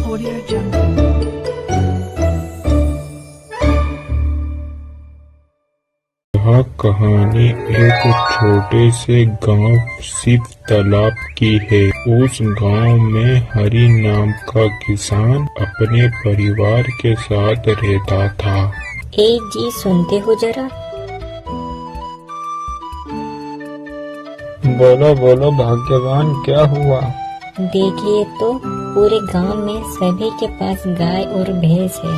Audio Jungle. यह कहानी एक छोटे से गांव शिव तालाब की है। उस गांव में हरि नाम का किसान अपने परिवार के साथ रहता था। ए जी, सुनते हो जरा? बोलो बोलो भाग्यवान, क्या हुआ? देखिए तो पूरे गांव में सभी के पास गाय और भैंस है,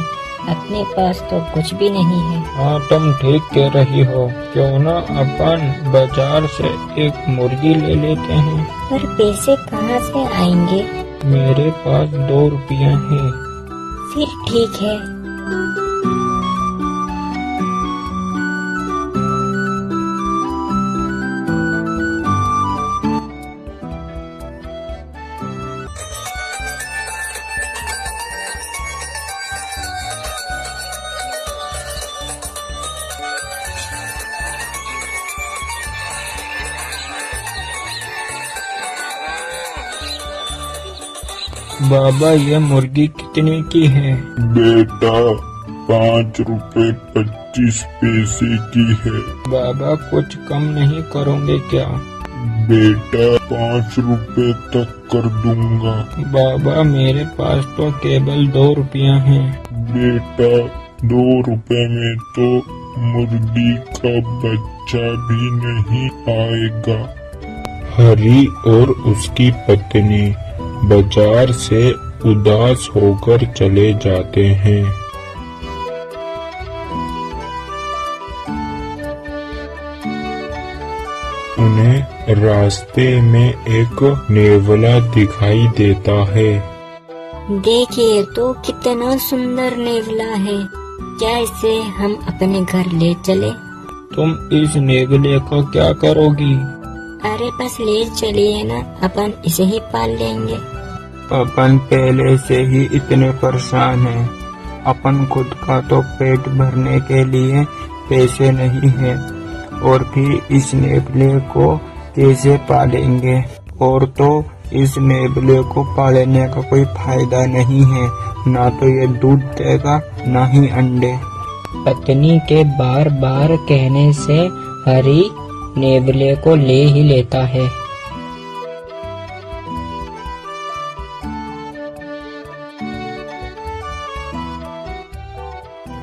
अपने पास तो कुछ भी नहीं है। हाँ, तुम ठीक कह रही हो। क्यों ना अपन बाजार से एक मुर्गी ले लेते हैं। पर पैसे कहाँ से आएंगे? मेरे पास 2 रुपया है। फिर ठीक है। बाबा, ये मुर्गी कितने की है? बेटा, 5 रुपए 25 पैसे की है। बाबा, कुछ कम नहीं करोगे क्या? बेटा, 5 रुपए तक कर दूंगा। बाबा, मेरे पास तो केवल 2 रुपया है। बेटा, 2 रुपए में तो मुर्गी का बच्चा भी नहीं आएगा। हरि और उसकी पत्नी बाजार से उदास होकर चले जाते हैं। उन्हें रास्ते में एक नेवला दिखाई देता है। देखिए तो कितना सुंदर नेवला है। क्या इसे हम अपने घर ले चले? तुम इस नेवले को क्या करोगी? अरे बस ले चलिए ना, अपन इसे ही पाल लेंगे। अपन पहले से ही इतने परेशान हैं। अपन खुद का तो पेट भरने के लिए पैसे नहीं है, और फिर इस नेवले को कैसे पालेंगे? और तो इस नेवले को पालने का कोई फायदा नहीं है, ना तो ये दूध देगा ना ही अंडे। पत्नी के बार बार कहने से हरि नेवले को ले ही लेता है।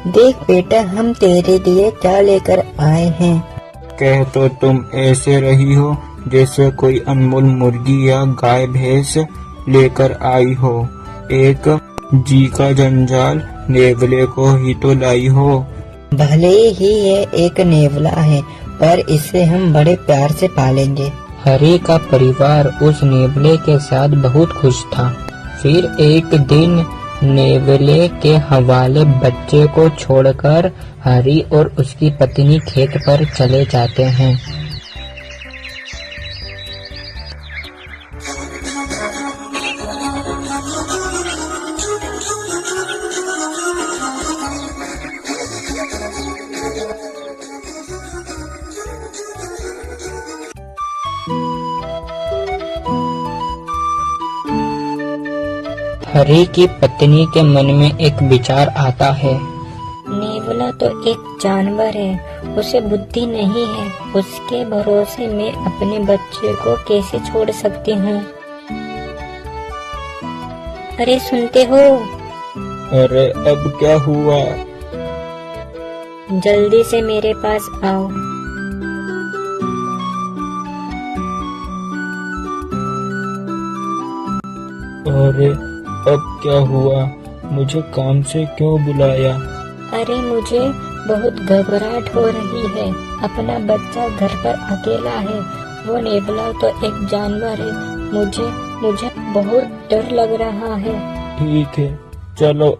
देख बेटा, हम तेरे लिए क्या लेकर आए हैं। कह तो तुम ऐसे रही हो जैसे कोई अनमोल मुर्गी या गाय भैंस लेकर आई हो। एक जी का जंजाल नेवले को ही तो लाई हो। भले ही ये एक नेवला है, पर इसे हम बड़े प्यार से पालेंगे। हरि का परिवार उस नेवले के साथ बहुत खुश था। फिर एक दिन नेवले के हवाले बच्चे को छोड़कर हरि और उसकी पत्नी खेत पर चले जाते हैं। हरि की पत्नी के मन में एक विचार आता है। नेवला तो एक जानवर है, उसे बुद्धि नहीं है। उसके भरोसे मैं अपने बच्चे को कैसे छोड़ सकती हूँ? अरे सुनते हो? अरे अब क्या हुआ? जल्दी से मेरे पास आओ। अरे अब क्या हुआ? मुझे काम से क्यों बुलाया? अरे मुझे बहुत घबराहट हो रही है। अपना बच्चा घर पर अकेला है। वो नेवला तो एक जानवर है। मुझे बहुत डर लग रहा है। ठीक है, चलो।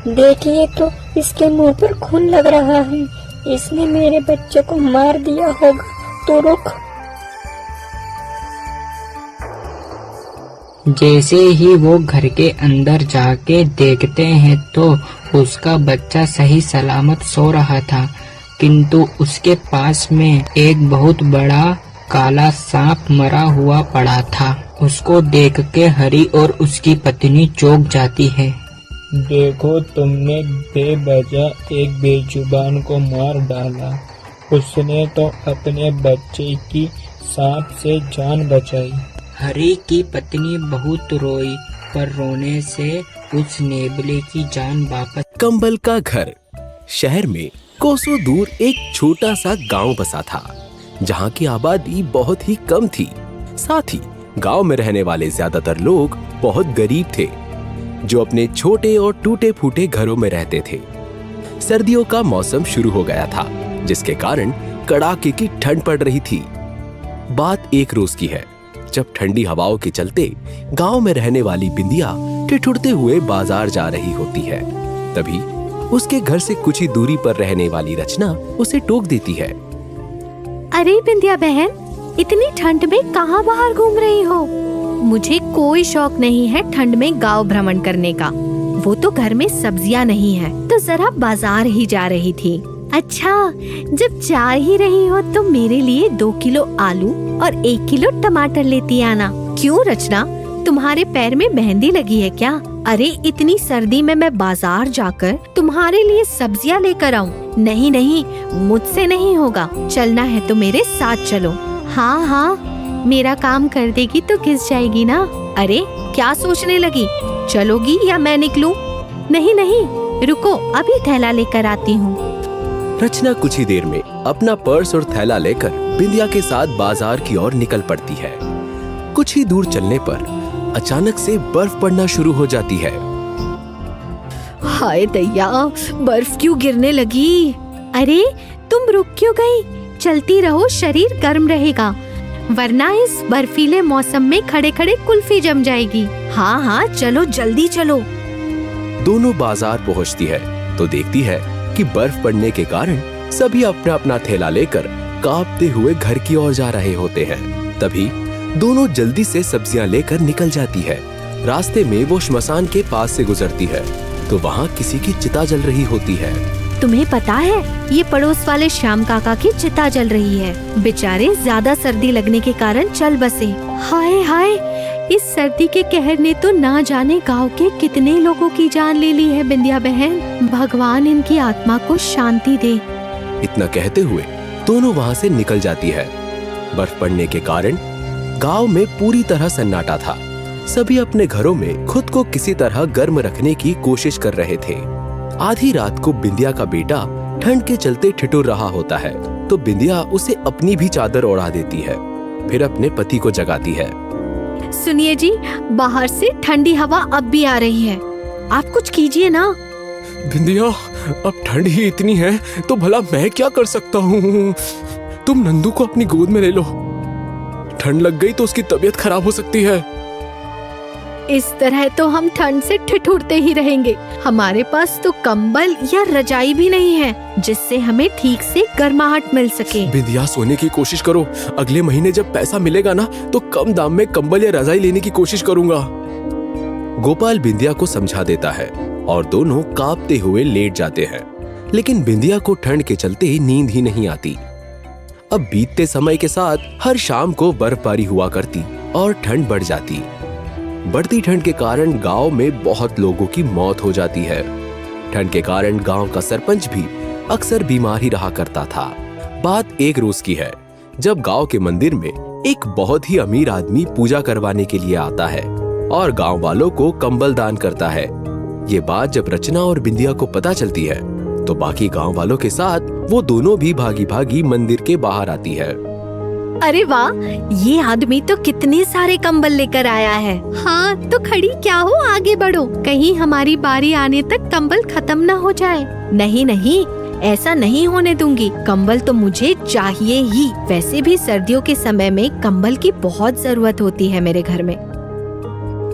देखिए तो इसके मुंह पर खून लग रहा है। इसने मेरे बच्चे को मार दिया होगा। तो रुक। जैसे ही वो घर के अंदर जाके देखते हैं तो उसका बच्चा सही सलामत सो रहा था, किंतु उसके पास में एक बहुत बड़ा काला सांप मरा हुआ पड़ा था। उसको देख के हरी और उसकी पत्नी चौंक जाती है। देखो, तुमने बेवजह एक बेजुबान को मार डाला। उसने तो अपने बच्चे की सांप से जान बचाई। हरी की पत्नी बहुत रोई, पर रोने से उस नेबले की जान वापस। कंबल का घर। शहर में कोसों दूर एक छोटा सा गांव बसा था, जहां की आबादी बहुत ही कम थी। साथ ही गांव में रहने वाले ज्यादातर लोग बहुत गरीब थे, जो अपने छोटे और टूटे फूटे घरों में रहते थे। सर्दियों का मौसम शुरू हो गया था, जिसके कारण कड़ाके की ठंड पड़ रही थी। बात एक रोज की है, जब ठंडी हवाओं के चलते गांव में रहने वाली बिंदिया ठिठुरते हुए बाजार जा रही होती है। तभी उसके घर से कुछ ही दूरी पर रहने वाली रचना उसे टोक देती है। अरे बिंदिया बहन, इतनी ठंड में कहाँ बाहर घूम रही हो? मुझे कोई शौक नहीं है ठंड में गांव भ्रमण करने का। वो तो घर में सब्जियां नहीं है, तो जरा बाजार ही जा रही थी। अच्छा, जब जा ही रही हो तो मेरे लिए 2 किलो आलू और 1 किलो टमाटर लेती आना। क्यों रचना, तुम्हारे पैर में मेहंदी लगी है क्या? अरे इतनी सर्दी में मैं बाजार जाकर तुम्हारे लिए सब्जियां लेकर आऊं? नहीं नहीं, मुझसे नहीं होगा। चलना है तो मेरे साथ चलो। हाँ हाँ, मेरा काम कर देगी तो घिस जाएगी ना। अरे क्या सोचने लगी, चलोगी या मैं निकलूं? नहीं नहीं, रुको, अभी थैला लेकर आती हूँ। रचना कुछ ही देर में अपना पर्स और थैला लेकर बिंदिया के साथ बाजार की ओर निकल पड़ती है। कुछ ही दूर चलने पर अचानक से बर्फ पड़ना शुरू हो जाती है। हाय दैया, बर्फ क्यों गिरने लगी? अरे तुम रुक क्यों गई? चलती रहो, शरीर गर्म रहेगा, वरना इस बर्फीले मौसम में खड़े खड़े कुल्फी जम जाएगी। हाँ हाँ, चलो जल्दी चलो। दोनों बाजार पहुंचती है तो देखती है कि बर्फ पड़ने के कारण सभी अपना अपना थैला लेकर कांपते हुए घर की ओर जा रहे होते हैं। तभी दोनों जल्दी से सब्जियां लेकर निकल जाती है। रास्ते में वो श्मशान के पास से गुजरती है तो वहाँ किसी की चिता जल रही होती है। तुम्हें पता है, ये पड़ोस वाले श्याम काका की चिता जल रही है। बेचारे ज्यादा सर्दी लगने के कारण चल बसे। हाय हाय, इस सर्दी के कहर ने तो ना जाने गांव के कितने लोगों की जान ले ली है। बिंदिया बहन, भगवान इनकी आत्मा को शांति दे। इतना कहते हुए दोनों वहाँ से निकल जाती है। बर्फ पड़ने के कारण गांव में पूरी तरह सन्नाटा था। सभी अपने घरों में खुद को किसी तरह गर्म रखने की कोशिश कर रहे थे। आधी रात को बिंदिया का बेटा ठंड के चलते ठिठुर रहा होता है, तो बिंदिया उसे अपनी भी चादर ओढ़ा देती है, फिर अपने पति को जगाती है। सुनिए जी, बाहर से ठंडी हवा अब भी आ रही है, आप कुछ कीजिए ना। बिंदिया, अब ठंड ही इतनी है तो भला मैं क्या कर सकता हूँ? तुम नंदू को अपनी गोद में ले लो। ठंड लग गई तो उसकी तबीयत खराब हो सकती है। इस तरह तो हम ठंड से ठिठुरते ही रहेंगे। हमारे पास तो कंबल या रजाई भी नहीं है जिससे हमें ठीक से गर्माहट मिल सके। बिंदिया, सोने की कोशिश करो। अगले महीने जब पैसा मिलेगा ना, तो कम दाम में कंबल या रजाई लेने की कोशिश करूंगा। गोपाल बिंदिया को समझा देता है और दोनों कांपते हुए लेट जाते हैं। लेकिन बिंदिया को ठंड के चलते नींद ही नहीं आती। अब बीतते समय के साथ हर शाम को बर्फबारी हुआ करती और ठंड बढ़ जाती। बढ़ती ठंड के कारण गांव में बहुत लोगों की मौत हो जाती है। ठंड के कारण गांव का सरपंच भी अक्सर बीमार ही रहा करता था। बात एक रोज की है, जब गांव के मंदिर में एक बहुत ही अमीर आदमी पूजा करवाने के लिए आता है और गांव वालों को कंबल दान करता है। ये बात जब रचना और बिंदिया को पता चलती है तो बाकी गांव वालों के साथ वो दोनों भी भागी भागी मंदिर के बाहर आती है। अरे वाह, ये आदमी तो कितने सारे कंबल लेकर आया है। हाँ, तो खड़ी क्या हो, आगे बढ़ो, कहीं हमारी बारी आने तक कंबल खत्म ना हो जाए। नहीं नहीं, ऐसा नहीं होने दूंगी। कंबल तो मुझे चाहिए ही। वैसे भी सर्दियों के समय में कंबल की बहुत जरूरत होती है मेरे घर में।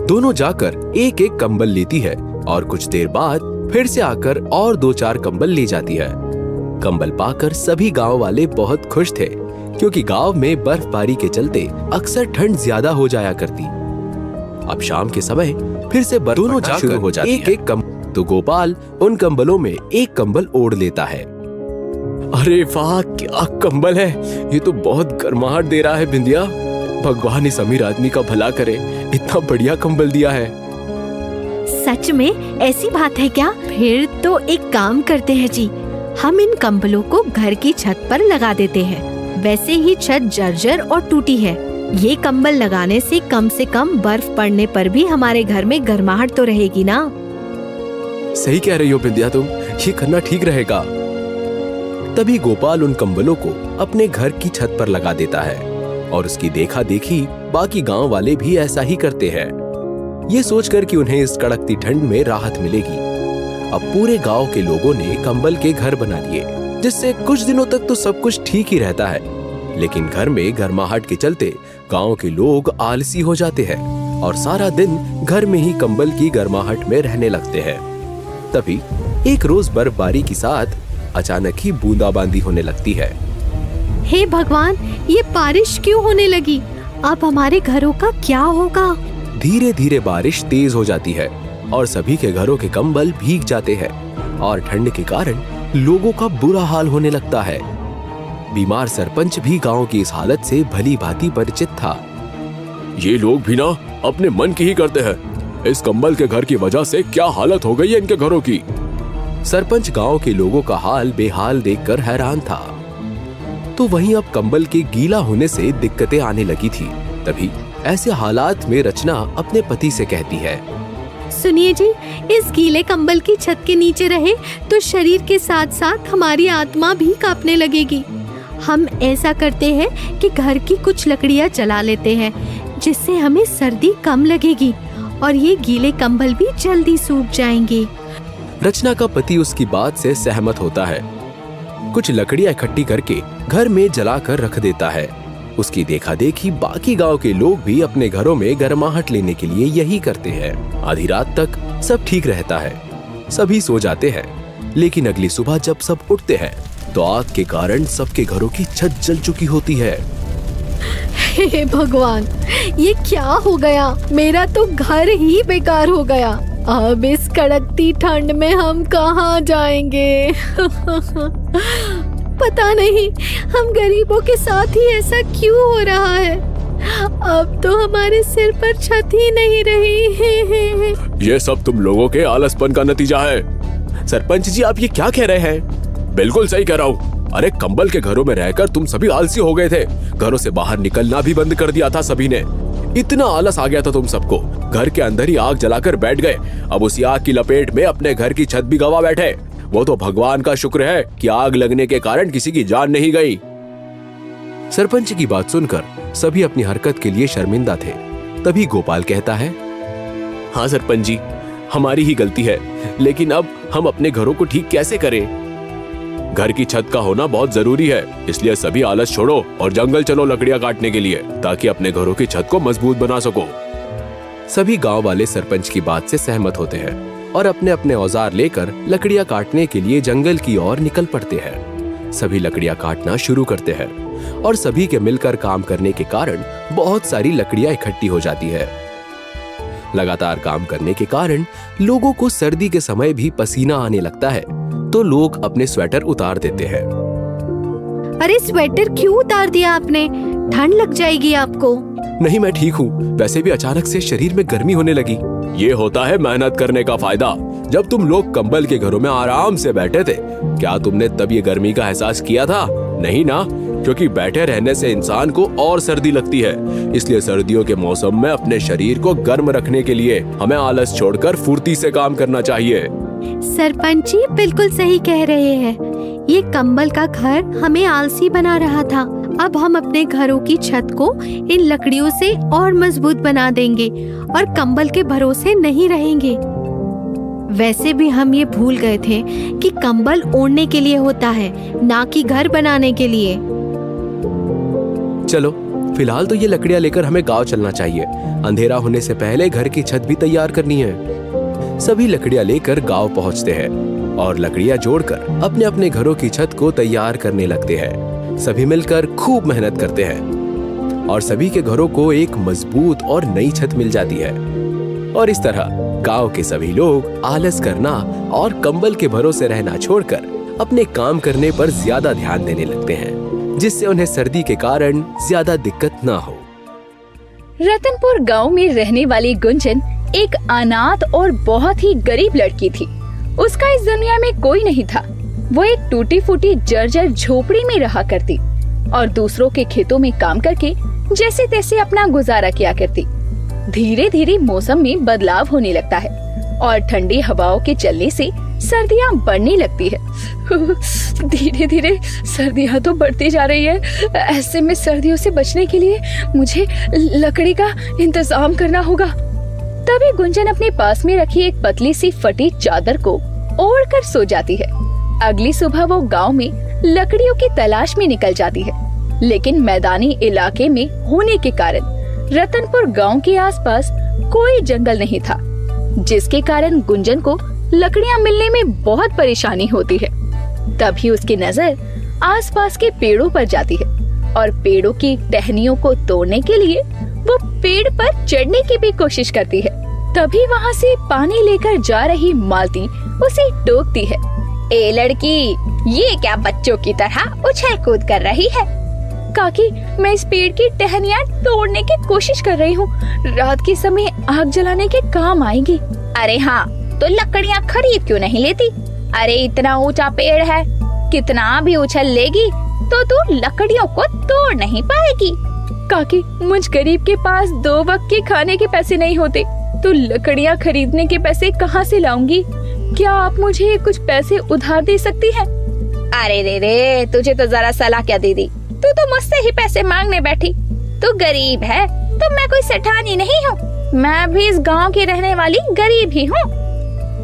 दोनों जाकर एक एक कंबल लेती है और कुछ देर बाद फिर से आकर और 2-4 कंबल ले जाती है। कंबल पाकर सभी गांव वाले बहुत खुश थे, क्योंकि गांव में बर्फबारी के चलते अक्सर ठंड ज्यादा हो जाया करती। अब शाम के समय फिर से बर्फ दोनों जाकर शुरू हो जाती है। तो गोपाल उन कंबलों में एक कंबल ओढ़ लेता है। अरे वाह, क्या कंबल है! ये तो बहुत गर्माहट दे रहा है बिंदिया। भगवान इस अमीर आदमी का भला करे, इतना बढ़िया कंबल दिया है। सच में ऐसी बात है क्या? फिर तो एक काम करते हैं जी, हम इन कंबलों को घर की छत पर लगा देते हैं। वैसे ही छत जर्जर और टूटी है, ये कंबल लगाने से कम बर्फ पड़ने पर भी हमारे घर में गर्माहट तो रहेगी ना। सही कह रही हो बिंदिया तुम, ये करना ठीक रहेगा। तभी गोपाल उन कंबलों को अपने घर की छत पर लगा देता है और उसकी देखा देखी बाकी गांव वाले भी ऐसा ही करते हैं, ये सोचकर कि उन्हें इस कड़कती ठंड में राहत मिलेगी। अब पूरे गांव के लोगों ने कंबल के घर बना लिए, जिससे कुछ दिनों तक तो सब कुछ ठीक ही रहता है। लेकिन घर में गर्माहट के चलते गांव के लोग आलसी हो जाते हैं और सारा दिन घर में ही कंबल की गर्माहट में रहने लगते हैं। तभी एक रोज बर्फबारी के साथ अचानक ही बूंदाबांदी होने लगती है। हे भगवान, ये बारिश क्यों होने लगी? अब हमारे घरों का क्या होगा? धीरे धीरे बारिश तेज हो जाती है और सभी के घरों के कंबल भीग जाते हैं और ठंड के कारण लोगों का बुरा हाल होने लगता है। बीमार सरपंच भी गांव की इस हालत से भली भांति परिचित था। ये लोग भी ना अपने मन की ही करते हैं। इस कंबल के घर की वजह से क्या हालत हो गई है इनके घरों की। सरपंच गांव के लोगों का हाल बेहाल देखकर हैरान था। तो वहीं अब कंबल के गीला होने से दिक्कतें आने लगी थी। तभी ऐसे हालात में रचना अपने पति से कहती है, सुनिए जी, इस गीले कंबल की छत के नीचे रहे तो शरीर के साथ साथ हमारी आत्मा भी कांपने लगेगी। हम ऐसा करते हैं कि घर की कुछ लकड़ियां जला लेते हैं, जिससे हमें सर्दी कम लगेगी और ये गीले कंबल भी जल्दी सूख जाएंगे। रचना का पति उसकी बात से सहमत होता है। कुछ लकड़ियां इकट्ठी करके घर में जलाकर रख देता है। उसकी देखा देखी बाकी गांव के लोग भी अपने घरों में गर्माहट लेने के लिए यही करते हैं। आधी रात तक सब ठीक रहता है, सभी सो जाते हैं। लेकिन अगली सुबह जब सब उठते हैं तो आग के कारण सबके घरों की छत जल चुकी होती है। हे भगवान, ये क्या हो गया? मेरा तो घर ही बेकार हो गया। अब इस कड़कती ठंड में हम कहाँ जाएंगे? पता नहीं हम गरीबों के साथ ही ऐसा क्यों हो रहा है। अब तो हमारे सिर पर छत ही नहीं रही। ये सब तुम लोगों के आलसपन का नतीजा है। सरपंच जी, आप ये क्या कह रहे हैं? बिल्कुल सही कह रहा हूँ। अरे कंबल के घरों में रहकर तुम सभी आलसी हो गए थे। घरों से बाहर निकलना भी बंद कर दिया था सभी ने। इतना आलस आ गया था तुम सबको, घर के अंदर ही आग जलाकर बैठ गए। अब उसी आग की लपेट में अपने घर की छत भी गवा बैठे। वो तो भगवान का शुक्र है कि आग लगने के कारण किसी की जान नहीं गई। सरपंच की बात सुनकर सभी अपनी हरकत के लिए शर्मिंदा थे। तभी गोपाल कहता है, हाँ सरपंच जी, हमारी ही गलती है, लेकिन अब हम अपने घरों को ठीक कैसे करें? घर की छत का होना बहुत जरूरी है, इसलिए सभी आलस छोड़ो और जंगल चलो लकड़ियां काटने के लिए, ताकि अपने घरों की छत को मजबूत बना सको। सभी गांव वाले सरपंच की बात से सहमत होते हैं और अपने अपने औजार लेकर लकड़ियां काटने के लिए जंगल की ओर निकल पड़ते हैं। सभी लकड़ियां काटना शुरू करते हैं और सभी के मिलकर काम करने के कारण बहुत सारी लकड़ियां इकट्ठी हो जाती है। लगातार काम करने के कारण लोगों को सर्दी के समय भी पसीना आने लगता है, तो लोग अपने स्वेटर उतार देते हैं। अरे स्वेटर क्यों उतार दिया आपने? ठंड लग जाएगी आपको। नहीं, मैं ठीक हूँ। वैसे भी अचानक से शरीर में गर्मी होने लगी। ये होता है मेहनत करने का फायदा। जब तुम लोग कंबल के घरों में आराम से बैठे थे, क्या तुमने तब ये गर्मी का एहसास किया था? नहीं ना, क्योंकि बैठे रहने से इंसान को और सर्दी लगती है। इसलिए सर्दियों के मौसम में अपने शरीर को गर्म रखने के लिए हमें आलस छोड़कर फुर्ती से काम करना चाहिए। सरपंच जी बिल्कुल सही कह रहे हैं। ये कंबल का घर हमें आलसी बना रहा था। अब हम अपने घरों की छत को इन लकड़ियों से और मजबूत बना देंगे और कंबल के भरोसे नहीं रहेंगे। वैसे भी हम ये भूल गए थे कि कंबल ओढ़ने के लिए होता है, ना कि घर बनाने के लिए। चलो, फिलहाल तो ये लकड़ियां लेकर हमें गांव चलना चाहिए। अंधेरा होने से पहले घर की छत भी तैयार करनी है। सभी लकड़ियां लेकर गांव पहुंचते हैं और लकड़ियां जोड़कर अपने अपने घरों की छत को तैयार करने लगते हैं। सभी मिलकर खूब मेहनत करते हैं। और सभी के घरों को एक मजबूत और नई छत मिल जाती है। और इस तरह गांव के सभी लोग आलस करना और कंबल के भरोसे रहना छोड़कर अपने काम करने पर ज्यादा ध्यान देने लगते हैं, जिससे उन्हें सर्दी के कारण ज्यादा दिक्कत ना हो। रतनपुर गांव में रहने वाली गुंजन एक अनाथ और बहुत ही गरीब लड़की थी। उसका इस दुनिया में कोई नहीं था। वो एक टूटी फूटी जर्जर झोपड़ी में रहा करती और दूसरों के खेतों में काम करके जैसे तैसे अपना गुजारा किया करती। धीरे धीरे मौसम में बदलाव होने लगता है और ठंडी हवाओं के चलने से सर्दियाँ बढ़ने लगती है। धीरे धीरे सर्दियाँ तो बढ़ती जा रही है। ऐसे में सर्दियों से बचने के लिए मुझे लकड़ी का इंतजाम करना होगा। तभी गुंजन अपने पास में रखी एक पतली सी फटी चादर को ओढ़ कर सो जाती है। अगली सुबह वो गांव में लकड़ियों की तलाश में निकल जाती है, लेकिन मैदानी इलाके में होने के कारण रतनपुर गांव के आसपास कोई जंगल नहीं था, जिसके कारण गुंजन को लकड़ियां मिलने में बहुत परेशानी होती है। तभी उसकी नजर आसपास के पेड़ों पर जाती है और पेड़ों की टहनियों को तोड़ने के लिए वो पेड़ पर चढ़ने की भी कोशिश करती है। तभी वहाँ से पानी लेकर जा रही मालती उसे टोकती है। ए लड़की, ये क्या बच्चों की तरह उछल कूद कर रही है? काकी, मैं इस पेड़ की टहनियाँ तोड़ने की कोशिश कर रही हूँ। रात के समय आग जलाने के काम आएगी। अरे हाँ, तो लकड़ियाँ खरीद क्यों नहीं लेती? अरे इतना ऊंचा पेड़ है, कितना भी उछल लेगी तो तू लकड़ियों को तोड़ नहीं पाएगी। काकी, मुझ गरीब के पास 2 वक्त के खाने के पैसे नहीं होते, तो लकड़ियाँ खरीदने के पैसे कहाँ से लाऊंगी? क्या आप मुझे कुछ पैसे उधार दे सकती हैं? अरे रे, तुझे तो जरा सलाह क्या दे दी? तू तो मुझसे ही पैसे मांगने बैठी। तू गरीब है तो मैं कोई सेठानी नहीं हूँ। मैं भी इस गांव की रहने वाली गरीब ही हूँ।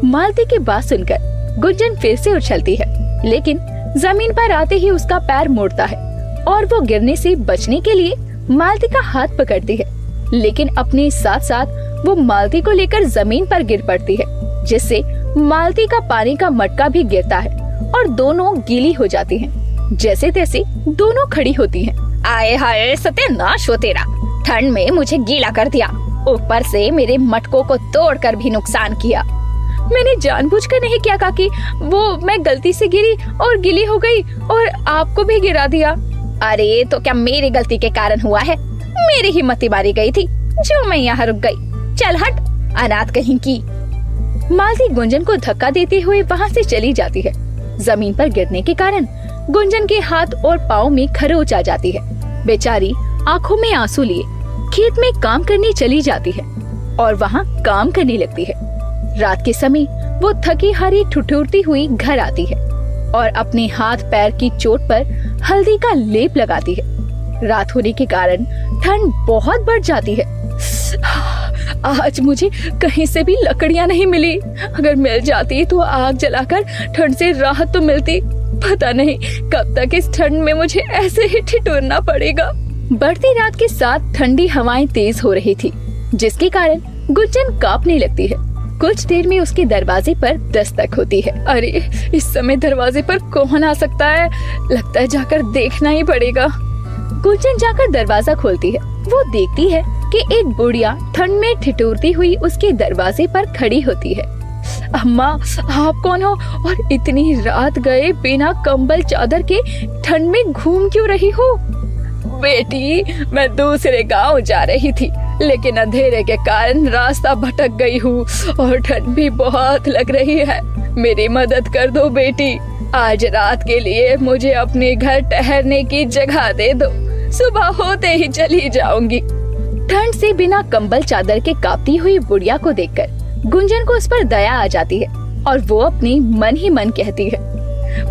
मालती की बात सुनकर गुंजन फिर से उछलती है, लेकिन जमीन पर आते ही उसका पैर मुड़ता है और वो गिरने से बचने के लिए मालती का हाथ पकड़ती है, लेकिन अपने साथ साथ वो मालती को लेकर जमीन पर गिर पड़ती है, जिससे मालती का पानी का मटका भी गिरता है और दोनों गीली हो जाती हैं। जैसे तैसे दोनों खड़ी होती हैं। आए हाय, सत्यानाश हो तेरा! ठंड में मुझे गीला कर दिया, ऊपर से मेरे मटकों को तोड़कर भी नुकसान किया। मैंने जानबूझकर नहीं किया काकी, वो मैं गलती से गिरी और गीली हो गई और आपको भी गिरा दिया। अरे तो क्या मेरी गलती के कारण हुआ है? मेरी हिम्मत मारी गई थी जो मैं यहाँ रुक गई। चल हट, अनाथ कहीं की। मालती गुंजन को धक्का देते हुए वहाँ से चली जाती है। जमीन पर गिरने के कारण गुंजन के हाथ और पाँव में खरोंच आ जाती है। बेचारी आंखों में आंसू लिए खेत में काम करने चली जाती है और वहाँ काम करने लगती है। रात के समय वो थकी हारी ठिठुरती हुई घर आती है और अपने हाथ पैर की चोट पर हल्दी का लेप लगाती है। रात होने के कारण ठंड बहुत बढ़ जाती है। आज मुझे कहीं से भी लकड़ियाँ नहीं मिली। अगर मिल जाती तो आग जलाकर ठंड से राहत तो मिलती। पता नहीं कब तक इस ठंड में मुझे ऐसे ही ठिठुरना पड़ेगा। बढ़ती रात के साथ ठंडी हवाएं तेज हो रही थी, जिसके कारण गुंजन कांपने लगती है। कुछ देर में उसके दरवाजे पर दस्तक होती है। अरे इस समय दरवाजे पर कौन आ सकता है? लगता है जाकर देखना ही पड़ेगा। गुंजन जाकर दरवाजा खोलती है। वो देखती है कि एक बुढ़िया ठंड में ठिठुरती हुई उसके दरवाजे पर खड़ी होती है। अम्मा, आप कौन हो और इतनी रात गए बिना कंबल चादर के ठंड में घूम क्यों रही हो? बेटी, मैं दूसरे गांव जा रही थी, लेकिन अंधेरे के कारण रास्ता भटक गई हूँ और ठंड भी बहुत लग रही है। मेरी मदद कर दो बेटी। आज रात के लिए मुझे अपने घर ठहरने की जगह दे दो। सुबह होते ही चली जाऊंगी। ठंड से बिना कंबल चादर के कांपती हुई बुढ़िया को देखकर गुंजन को उस पर दया आ जाती है और वो अपनी मन ही मन कहती है,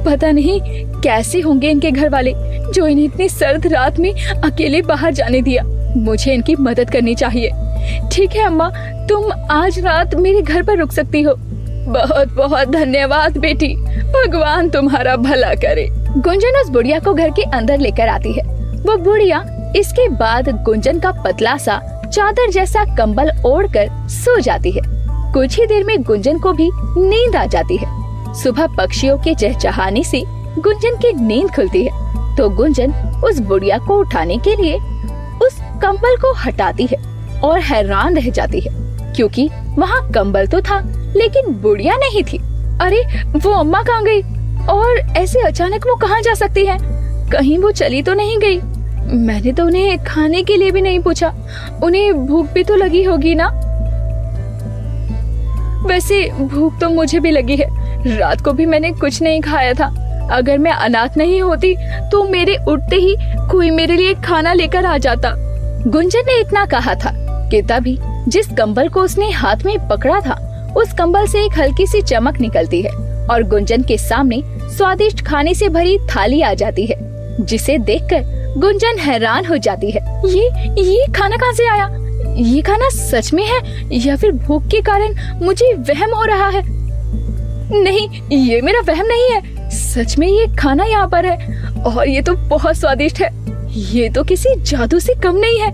पता नहीं कैसे होंगे इनके घर वाले जो इन्हें इतनी सर्द रात में अकेले बाहर जाने दिया। मुझे इनकी मदद करनी चाहिए। ठीक है अम्मा, तुम आज रात मेरे घर पर रुक सकती हो। बहुत बहुत धन्यवाद बेटी, भगवान तुम्हारा भला करे। गुंजन उस बुढ़िया को घर के अंदर लेकर आती है। वो बुढ़िया इसके बाद गुंजन का पतला सा चादर जैसा कंबल ओढ़कर सो जाती है। कुछ ही देर में गुंजन को भी नींद आ जाती है। सुबह पक्षियों के चहचहाने से गुंजन की नींद खुलती है तो गुंजन उस बुढ़िया को उठाने के लिए उस कंबल को हटाती है और हैरान रह जाती है क्योंकि वहाँ कंबल तो था लेकिन बुढ़िया नहीं थी। अरे वो अम्मा कहाँ गई और ऐसे अचानक वो कहाँ जा सकती है? कहीं वो चली तो नहीं गई? मैंने तो उन्हें खाने के लिए भी नहीं पूछा। उन्हें भूख भी तो लगी होगी ना? वैसे भूख तो मुझे भी लगी है। रात को भी मैंने कुछ नहीं खाया था। अगर मैं अनाथ नहीं होती तो मेरे उठते ही कोई मेरे लिए खाना लेकर आ जाता। गुंजन ने इतना कहा था कि तभी जिस कंबल को उसने हाथ में पकड़ा था उस कंबल से एक हल्की सी चमक निकलती है और गुंजन के सामने स्वादिष्ट खाने से भरी थाली आ जाती है, जिसे देखकर गुंजन हैरान हो जाती है। ये खाना कहाँ से आया? ये खाना सच में है या फिर भूख के कारण मुझे वहम हो रहा है? नहीं, ये मेरा वहम नहीं है। सच में ये खाना यहाँ पर है और ये तो बहुत स्वादिष्ट है। ये तो किसी जादू से कम नहीं है।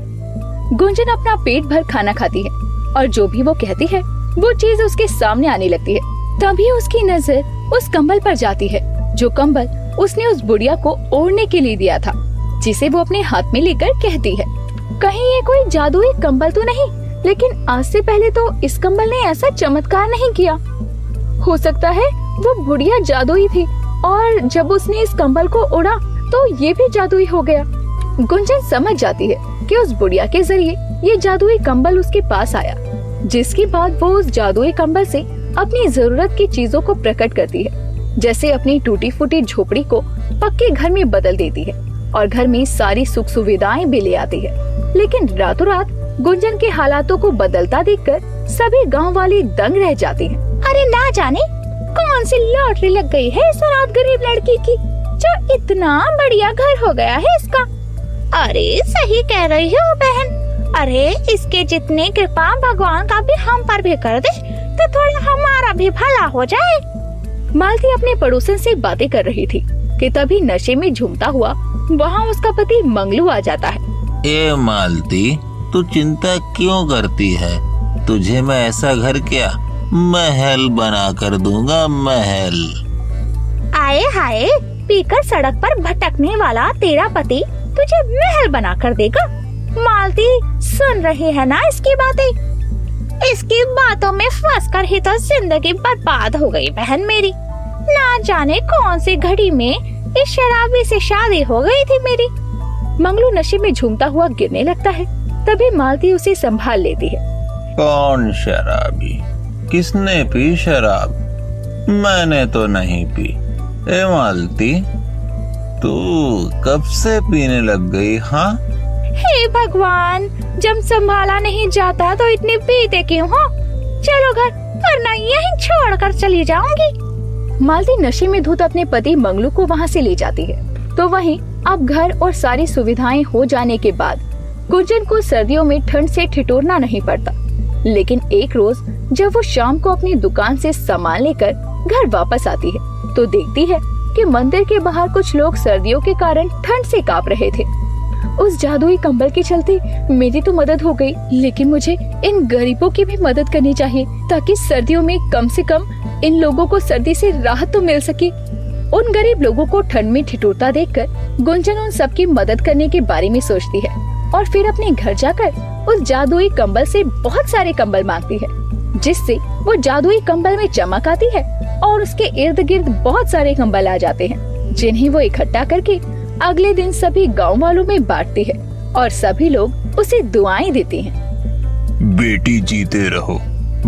गुंजन अपना पेट भर खाना खाती है और जो भी वो कहती है वो चीज उसके सामने आने लगती है। तभी उसकी नजर उस कंबल पर जाती है जो कंबल उसने उस बुढ़िया को ओढ़ने के लिए दिया था, जिसे वो अपने हाथ में लेकर कहती है, कहीं ये कोई जादुई कंबल तो नहीं? लेकिन आज से पहले तो इस कंबल ने ऐसा चमत्कार नहीं किया। हो सकता है वो बुढ़िया जादुई थी और जब उसने इस कंबल को ओढ़ा तो ये भी जादुई हो गया। गुंजन समझ जाती है कि उस बुढ़िया के जरिए ये जादुई कंबल उसके पास आया, जिसके बाद वो उस जादुई कंबल से अपनी जरूरत की चीजों को प्रकट करती है, जैसे अपनी टूटी फूटी झोपड़ी को पक्के घर में बदल देती है और घर में सारी सुख सुविधाएं भी ले आती है। लेकिन रातों रात गुंजन के हालातों को बदलता देखकर सभी गांव वाले दंग रह जाते हैं। अरे ना जाने कौन सी लॉटरी लग गई है इस अनाथ गरीब लड़की की, जो इतना बढ़िया घर हो गया है इसका। अरे सही कह रही हो बहन। अरे इसके जितनी कृपा भगवान का भी हम पर भी कर दे तो थोड़ा हमारा भी भला हो जाए। मालती अपने पड़ोसन से बातें कर रही थी कि तभी नशे में झूमता हुआ वहाँ उसका पति मंगलू आ जाता है। ए मालती, तू चिंता क्यों करती है? तुझे मैं ऐसा घर क्या महल बना कर दूंगा, महल। आए हाय, पीकर सड़क पर भटकने वाला तेरा पति तुझे महल बना कर देगा? मालती सुन रही है ना इसकी बातें? इसकी बातों में फंस कर ही तो जिंदगी बर्बाद हो गई बहन मेरी। ना जाने कौन सी घड़ी में इस शराबी से शादी हो गई थी मेरी। मंगलू नशे में झूमता हुआ गिरने लगता है। तभी मालती उसे संभाल लेती है। कौन शराबी? किसने पी शराब? मैंने तो नहीं पी। ए मालती, तू कब से पीने लग गई? हाँ, हे भगवान, जब संभाला नहीं जाता तो इतने पीते क्यों हो? चलो घर, वरना यहीं छोड़कर चली जाऊंगी। मालती नशे में धुत अपने पति मंगलू को वहाँ से ले जाती है। तो वहीं अब घर और सारी सुविधाएं हो जाने के बाद गुंजन को सर्दियों में ठंड से ठिठुरना नहीं पड़ता। लेकिन एक रोज जब वो शाम को अपनी दुकान से सामान लेकर घर वापस आती है तो देखती है कि मंदिर के बाहर कुछ लोग सर्दियों के कारण ठंड से कांप रहे थे। उस जादुई कंबल के चलते मेरी तो मदद हो गई, लेकिन मुझे इन गरीबों की भी मदद करनी चाहिए ताकि सर्दियों में कम से कम इन लोगों को सर्दी से राहत तो मिल सके। उन गरीब लोगों को ठंड में ठिठुरता देखकर गुंजन उन सबकी मदद करने के बारे में सोचती है और फिर अपने घर जाकर उस जादुई कंबल से बहुत सारे कंबल मांगती है, जिससे वो जादुई कंबल में चमक आती है और उसके इर्द गिर्द बहुत सारे कंबल आ जाते हैं, जिन्हें वो इकट्ठा करके अगले दिन सभी गांव वालों में बांटती है और सभी लोग उसे दुआएं देते हैं। बेटी जीते रहो,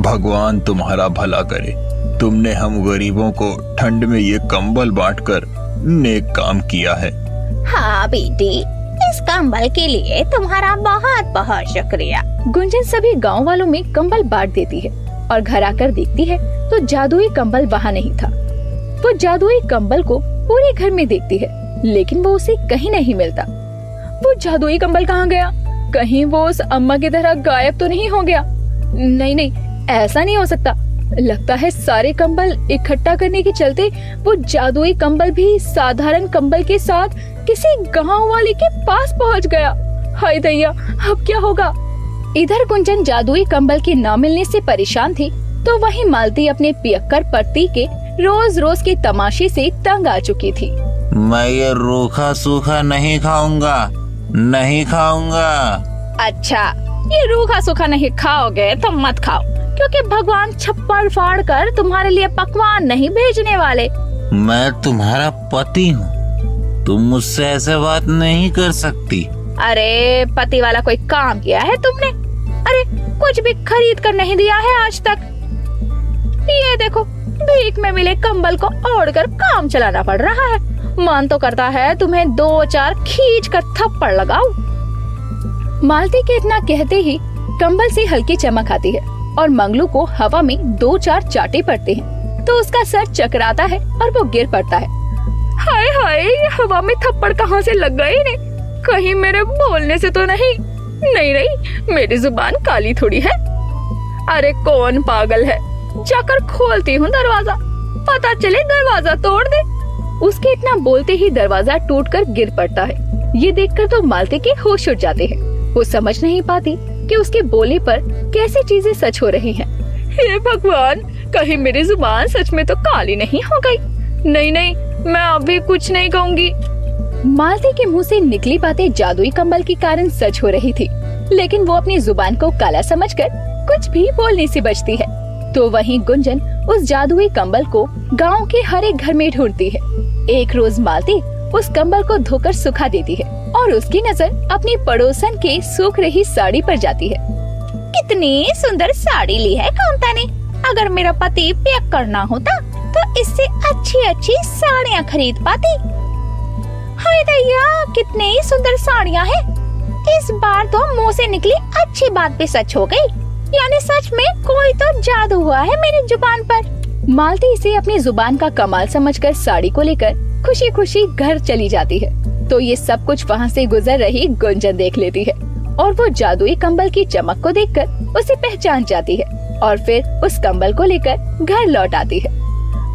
भगवान तुम्हारा भला करे। तुमने हम गरीबों को ठंड में ये कंबल बांटकर नेक काम किया है। हाँ बेटी, इस कंबल के लिए तुम्हारा बहुत बहुत शुक्रिया। गुंजन सभी गांव वालों में कंबल बांट देती है और घर आकर देखती है तो जादुई कंबल वहाँ नहीं था। वो जादुई कंबल को पूरे घर में देखती है, लेकिन वो उसे कहीं नहीं मिलता। वो जादुई कंबल कहाँ गया? कहीं वो उस अम्मा की तरह गायब तो नहीं हो गया? नहीं नहीं, ऐसा नहीं हो सकता। लगता है सारे कंबल इकट्ठा करने के चलते वो जादुई कंबल भी साधारण कंबल के साथ किसी गांव वाले के पास पहुंच गया। हाय दैया, अब क्या होगा? इधर गुंजन जादुई कंबल के न मिलने से परेशान थी, तो वहीं मालती अपने पियक्कर पति के रोज रोज के तमाशे से तंग आ चुकी थी। मैं ये रूखा सूखा नहीं खाऊंगा, नहीं खाऊंगा। अच्छा, ये रूखा सूखा नहीं खाओगे तो मत खाओ, क्योंकि भगवान छप्पर फाड़ कर तुम्हारे लिए पकवान नहीं भेजने वाले। मैं तुम्हारा पति हूँ, तुम मुझसे ऐसे बात नहीं कर सकती। अरे पति वाला कोई काम किया है तुमने? अरे कुछ भी खरीद कर नहीं दिया है आज तक। ये देखो, भीख में मिले कंबल को ओढ़कर काम चलाना पड़ रहा है। मन तो करता है तुम्हें 2-4 खींच कर थप्पड़ लगाऊं। मालती के इतना कहते ही कंबल से हल्की चमक आती है और मंगलू को हवा में 2-4 चाटे पड़ते हैं, तो उसका सर चकराता है और वो गिर पड़ता है। हाय हाय, ये हवा में थप्पड़ कहाँ से लग गए ने? कहीं मेरे बोलने से तो नहीं? नहीं, मेरी जुबान काली थोड़ी है। अरे कौन पागल है, जाकर खोलती हूँ दरवाजा, पता चले दरवाजा तोड़ दे। उसके इतना बोलते ही दरवाजा टूटकर गिर पड़ता है। ये देखकर तो मालती के होश उड़ जाते हैं। वो समझ नहीं पाती कि उसके बोले पर कैसी चीजें सच हो रही हैं। हे भगवान, कहीं मेरी जुबान सच में तो काली नहीं हो गई। नहीं, मैं अभी कुछ नहीं कहूँगी। मालती के मुंह से निकली बातें जादुई कंबल के कारण सच हो रही थी, लेकिन वो अपनी जुबान को काला समझकर कुछ भी बोलने से बचती है। तो वहीं गुंजन उस जादुई कंबल को गांव के हर एक घर में ढूंढती है। एक रोज मालती उस कंबल को धोकर सुखा देती है और उसकी नजर अपनी पड़ोसन के सूख रही साड़ी पर जाती है। कितनी सुंदर साड़ी ली है कांता ने। अगर मेरा पति पैक करना होता तो इससे अच्छी साड़ियाँ खरीद पाती। हाय दैया, कितनी सुंदर साड़ियाँ हैं। इस बार तो मुंह से निकली अच्छी बात भी सच हो गई, यानी सच में कोई तो जादू हुआ है मेरी जुबान पर। मालती इसे अपनी जुबान का कमाल समझकर साड़ी को लेकर खुशी खुशी घर चली जाती है। तो ये सब कुछ वहाँ से गुजर रही गुंजन देख लेती है और वो जादुई कंबल की चमक को देखकर उसे पहचान जाती है और फिर उस कंबल को लेकर घर लौट आती है।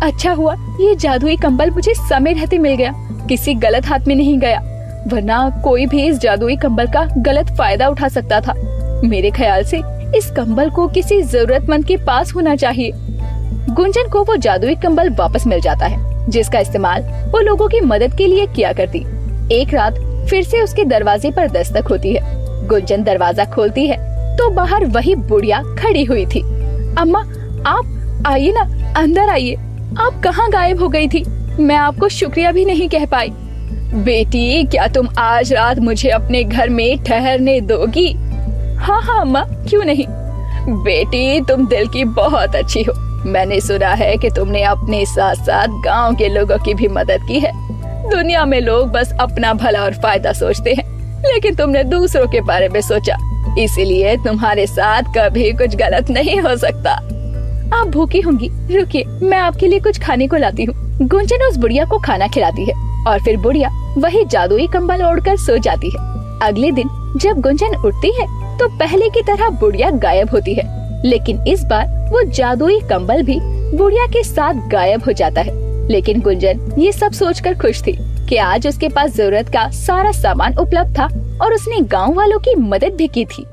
अच्छा हुआ ये जादुई कंबल मुझे समय रहते मिल गया, किसी गलत हाथ में नहीं गया, वरना कोई भी इस जादुई कंबल का गलत फायदा उठा सकता था। मेरे ख्याल से इस कंबल को किसी जरूरतमंद के पास होना चाहिए। गुंजन को वो जादुई कंबल वापस मिल जाता है, जिसका इस्तेमाल वो लोगों की मदद के लिए किया करती। एक रात फिर से उसके दरवाजे पर दस्तक होती है। गुंजन दरवाजा खोलती है तो बाहर वही बुढ़िया खड़ी हुई थी। अम्मा, आप आइए ना, अंदर आइए। आप कहाँ गायब हो गई थी? मैं आपको शुक्रिया भी नहीं कह पाई। बेटी, क्या तुम आज रात मुझे अपने घर में ठहरने दोगी? हाँ अम्मा, क्यों नहीं। बेटी, तुम दिल की बहुत अच्छी हो। मैंने सुना है कि तुमने अपने साथ साथ गांव के लोगों की भी मदद की है। दुनिया में लोग बस अपना भला और फायदा सोचते हैं, लेकिन तुमने दूसरों के बारे में सोचा, इसीलिए तुम्हारे साथ कभी कुछ गलत नहीं हो सकता। आप भूखी होंगी, रुकिए, मैं आपके लिए कुछ खाने को लाती हूँ। गुंजन उस बुढ़िया को खाना खिलाती है और फिर बुढ़िया वही जादुई कंबल ओढ़कर सो जाती है। अगले दिन जब गुंजन उठती है तो पहले की तरह बुढ़िया गायब होती है, लेकिन इस बार वो जादुई कंबल भी बुढ़िया के साथ गायब हो जाता है। लेकिन गुंजन ये सब सोचकर खुश थी कि आज उसके पास जरूरत का सारा सामान उपलब्ध था और उसने गांव वालों की मदद भी की थी।